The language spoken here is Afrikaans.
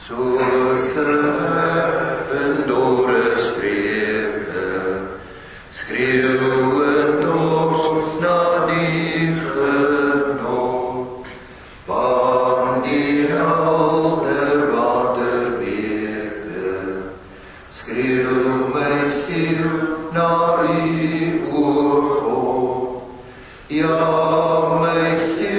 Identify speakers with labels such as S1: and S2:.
S1: Soos in dore streke, skreeuwend ons na die genot van die helder waterweke. Skreeuw my siel na U, o God, ja, my siel